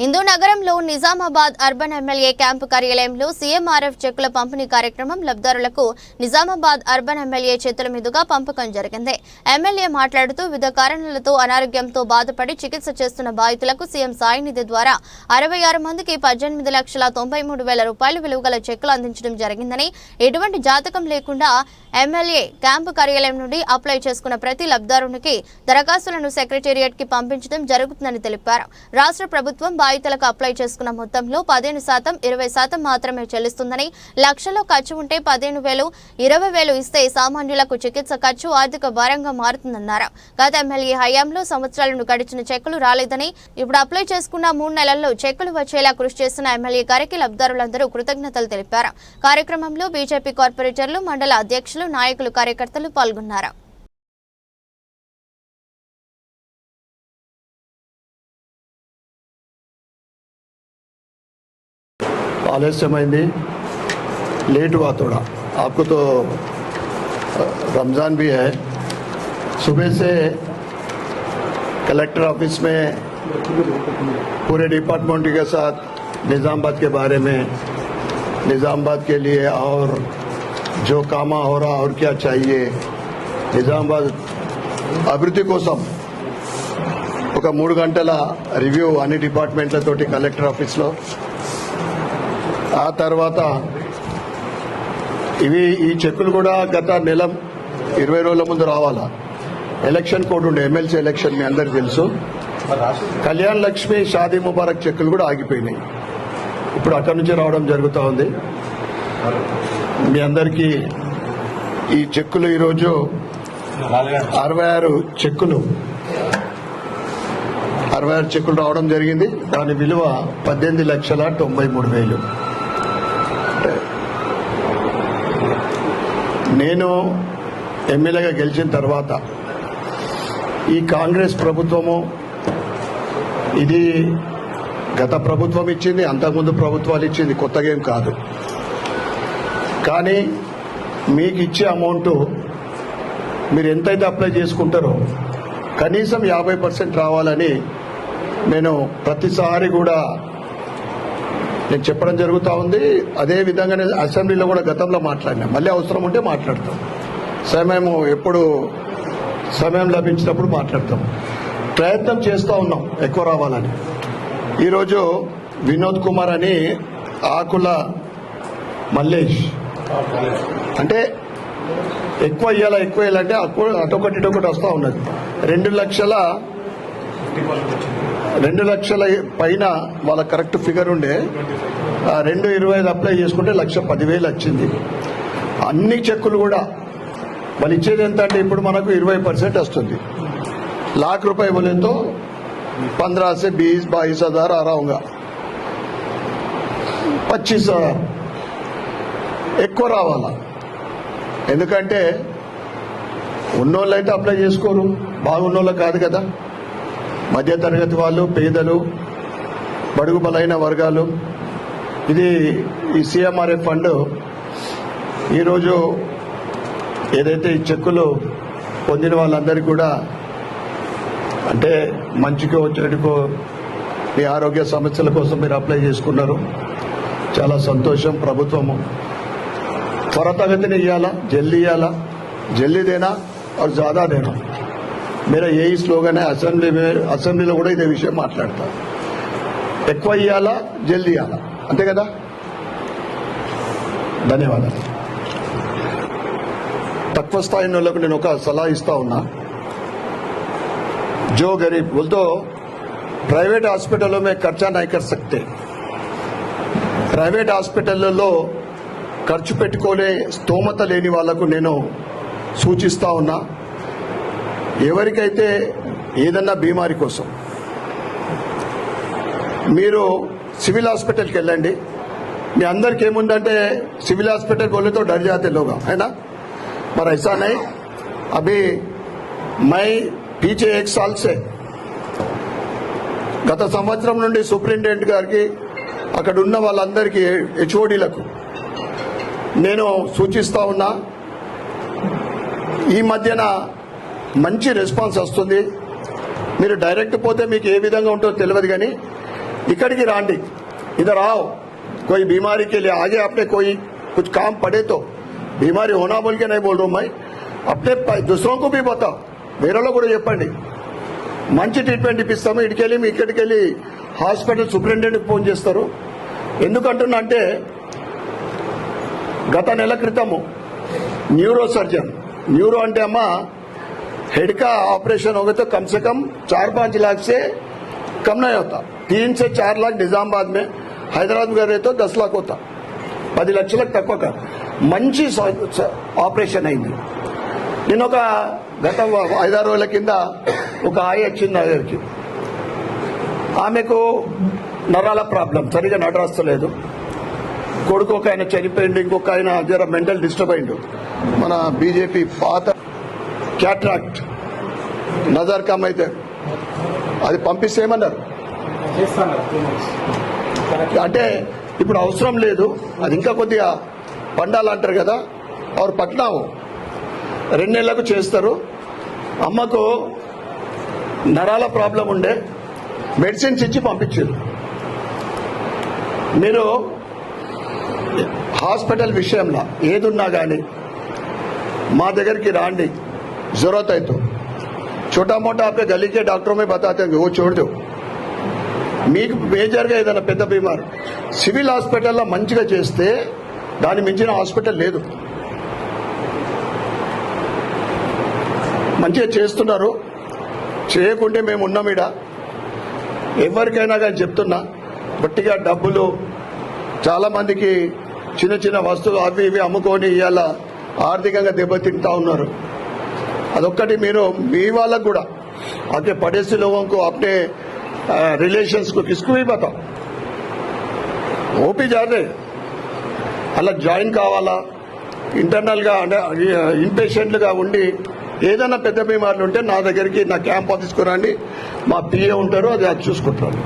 హిందూ నగరంలో Nizamabad urban MLA camp కార్యాలయంలో CMRF చెక్కుల పంపిణీ కార్యక్రమం లబ్ధిదారులకు నిజామాబాద్ అర్బన్ ఎమ్మెల్యే చేతుల మీదుగా పంపకం జరిగింది. ఎమ్మెల్యే మాట్లాడుతూ వివిధ కారణాలతో అనారోగ్యంతో బాధపడి చికిత్స చేస్తున్న బాధితులకు సీఎం సాయి నిధి ద్వారా 66 మందికి 18,93,000 రూపాయలు విలువగల చెక్కులు అందించడం జరిగిందని, ఎటువంటి జాతకం లేకుండా ఎమ్మెల్యే క్యాంపు కార్యాలయం నుండి అప్లై చేసుకున్న ప్రతి లబ్ధిదారునికి దరఖాస్తులను సెక్రటేరియట్ కి పంపించడం జరుగుతుందని తెలిపారు. రాష్ట్ర ప్రభుత్వం బాధితులకు అప్లై చేసుకున్న మొత్తంలో 15%, 20% మాత్రమే చెల్లిస్తుందని, లక్షలో ఖర్చు ఉంటే 15,000, 20,000 ఇస్తే సామాన్యులకు చికిత్స ఖర్చు ఆర్థిక భారంగా మారుతుందన్నారు. గత ఎమ్మెల్యే హయాంలో సంవత్సరాలను గడిచిన చెక్కులు రాలేదని, ఇప్పుడు అప్లై చేసుకున్న 3 నెలల్లో చెక్కులు వచ్చేలా కృషి చేస్తున్న ఎమ్మెల్యే గారికి లబ్ధిదారులందరూ కృతజ్ఞతలు తెలిపారు. కార్యక్రమంలో బీజేపీ కార్పొరేటర్లు, మండల అధ్యక్షులు, నాయకులు, కార్యకర్తలు పాల్గొన్నారు. आलस्यమైంది, लेट हुआ थोड़ा, आपको तो रमज़ान भी है। सुबह से कलेक्टर ऑफिस में पूरे डिपार्टमेंट के साथ निज़ामाबाद के बारे में, निज़ामाबाद के लिए और जो काम हो रहा और क्या चाहिए, నిజామాబాద్ అభివృద్ధి కోసం ఒక 3 గంటల రివ్యూ అన్ని డిపార్ట్మెంట్లతోటి కలెక్టర్ ఆఫీస్లో. ఆ తర్వాత ఈ చెక్కులు కూడా గత నెల 20 రోజుల ముందు రావాలా. ఎలక్షన్ కోడ్ ఉండే, ఎమ్మెల్సీ ఎలక్షన్ మీ అందరికి తెలుసు. కళ్యాణ్ లక్ష్మి, షాదీ ముబారక్ చెక్కులు కూడా ఆగిపోయినాయి. ఇప్పుడు అక్కడి నుంచి రావడం జరుగుతూ ఉంది. మీ అందరికీ ఈ చెక్కులు ఈరోజు 66 చెక్కులు రావడం జరిగింది. దాని విలువ 18,93,000. నేను ఎమ్మెల్యేగా గెలిచిన తర్వాత ఈ కాంగ్రెస్ ప్రభుత్వము, ఇది గత ప్రభుత్వం ఇచ్చింది, అంతకుముందు ప్రభుత్వాలు ఇచ్చింది, కొత్తగా ఏం కాదు. కానీ మీకు ఇచ్చే అమౌంట్ మీరు ఎంతైతే అప్లై చేసుకుంటారో కనీసం 50% రావాలని నేను ప్రతిసారి కూడా నేను చెప్పడం జరుగుతూ ఉంది. అదే విధంగా నేను అసెంబ్లీలో కూడా గతంలో మాట్లాడినా, మళ్ళీ అవసరం ఉంటే మాట్లాడతాం. ఎప్పుడు సమయం లభించినప్పుడు మాట్లాడతాం. ప్రయత్నం చేస్తూ ఉన్నాం ఎక్కువ రావాలని. ఈరోజు వినోద్ కుమార్ అని ఆకుల మల్లేష్ అంటే ఎక్కువ ఇవ్వాలంటే అటొకటి ఇటొకటి వస్తూ ఉన్నది. 2 లక్షల పైన వాళ్ళ కరెక్ట్ ఫిగర్ ఉండే 2,25 అప్లై చేసుకుంటే 1,10,000 వచ్చింది. అన్ని చెక్కులు కూడా వాళ్ళు ఇచ్చేది ఎంత అంటే ఇప్పుడు మనకు 20% వస్తుంది. ₹1,00,000 बोले तो 15 से 20-22 हजार आ रहा होगा. 25,000 ఎక్కువ రావాలా. ఎందుకంటే ఉన్నోళ్ళు అయితే అప్లై చేసుకోరు, బాగున్నోళ్ళు కాదు కదా. మధ్యతరగతి వాళ్ళు, పేదలు, బడుగు బలైన వర్గాలు. ఇది ఈ సీఎంఆర్ఎఫ్ ఫండ్ ఈరోజు ఏదైతే ఈ చెక్కులు పొందిన వాళ్ళందరికీ కూడా అంటే మంచికో చెడుకో మీ ఆరోగ్య సమస్యల కోసం మీరు అప్లై చేసుకున్నారు. చాలా సంతోషం. ప్రభుత్వము త్వరతగతిని ఇవ్వాలా, జల్దీ దేనా और ज्यादा देना. मेरा यही स्लोगन है. అసెంబ్లీలో కూడా ఇదే విషయం మాట్లాడతా. ఎక్కువ ఇవ్వాలా, జల్దీ ఇవ్వాలా, అంతే కదా. ధన్యవాదాలు. తక్కువ స్థాయి వాళ్ళకు నేను ఒక సలహా ఇస్తా ఉన్నా. जो गरीब बोल तो प्राइवेट हॉस्पिटलों में खर्चा नहीं कर सकते. ప్రైవేట్ హాస్పిటళ్లలో ఖర్చు పెట్టుకోలే స్తోమత లేని వాళ్లకు నేను సూచిస్తా ఉన్నా. ఎవరికైతే ఏదన్నా బీమారి కోసం మీరు సివిల్ హాస్పిటల్కి వెళ్ళండి. మీ అందరికి ఏముందంటే సివిल हॉस्पिटल बोले तो डर जाते लोग, है ना. पर ऐसा नहीं. अभी मैं पीछे 1 साल से గత సంవత్సరం నుండి సూపరింటెండెంట్ గారికి, అక్కడ ఉన్న వాళ్ళందరికీ, హెచ్ఓడీలకు నేను సూచిస్తా ఉన్నా. ఈ మధ్యన మంచి రెస్పాన్స్ వస్తుంది. మీరు డైరెక్ట్ పోతే మీకు ఏ విధంగా ఉంటుందో తెలియదు, కానీ इकड़ की रांडी इधर आओ, कोई बीमारी के लिए आगे आपने कोई कुछ काम पड़े तो, बीमारी होना बोल के नहीं बोल रहा हूं मैं, अपने दूसरों को भी बताओ, వేరే వాళ్ళకు కూడా చెప్పండి, మంచి ట్రీట్మెంట్ ఇప్పిస్తాము. ఇక్కడికెళ్ళి హాస్పిటల్ సూపరింటెండెంట్కి ఫోన్ చేస్తారు. ఎందుకంటున్నా అంటే గత నెల క్రితము न्यूरो सर्जन, न्यूरो అంటే అమ్మా हेड का ऑपरेशन होगा तो कम से कम 4-5 लाख से कम नहीं होता. 3 से 4 लाख निजामाबाद में, हैदराबाद में रहे तो 10 लाख होता. 10 లక్షలకు తక్కువ మంచి ఆపరేషన్ అయింది. నేను ఒక గత 5-6 రోజుల కింద ఒక ఆయి వచ్చింది నా దగ్గరికి. ఆమెకు నరాల ప్రాబ్లం, సరిగా నడరస్తలేదు. కొడుకు ఒక ఆయన చనిపోయిండు, ఇంకొక ఆయన జర మెంటల్ డిస్టర్బ్ అయిండు. మన బీజేపీ పాత క్యాట్రాక్ట్ నజర్ కమ్ అయితే అది పంపిస్తే ఏమన్నారు అంటే ఇప్పుడు అవసరం లేదు, అది ఇంకా కొద్దిగా పండాలంటారు కదా. ఆరు పట్నావు 2 నెలలకు చేస్తారు. అమ్మకు నరాల ప్రాబ్లం ఉండే మెడిసిన్స్ ఇచ్చి పంపించారు. మీరు హాస్పిటల్ విషయంలో ఏదున్నా కానీ మా దగ్గరికి రాండి, जरूरत है तो. छोटा मोटा आपके गली के डॉक्टरों में बताते हैं वो छोड़ दो. మీకు మేజర్గా ఏదైనా పెద్ద బీమారు సివిల్ హాస్పిటల్లో మంచిగా చేస్తే దాని మించిన హాస్పిటల్ లేదు. మంచిగా చేస్తున్నారు, చేయకుంటే మేము ఉన్నాం ఈడ. ఎవరికైనా కానీ చెప్తున్నా, బట్టిగా డబ్బులు చాలా మందికి చిన్న చిన్న వస్తువులు అవి ఇవి అమ్ముకొని ఇవాళ ఆర్థికంగా దెబ్బతింటా ఉన్నారు. అదొక్కటి మీరు మీ వాళ్ళకు కూడా आपके पड़ोसी लोगों को, अपने रिलेशंस को, किसको भी बताओ. ఓపీ జాతే అలా జాయిన్ కావాలా, ఇంటర్నల్గా ఇన్పేషెంట్లుగా ఉండి ఏదైనా పెద్ద బీమార్లు ఉంటే నా దగ్గరికి, నా క్యాంప్ ఆఫీస్కు రండి, మా పిఏ ఉంటారు, అది చూసుకుంటారు.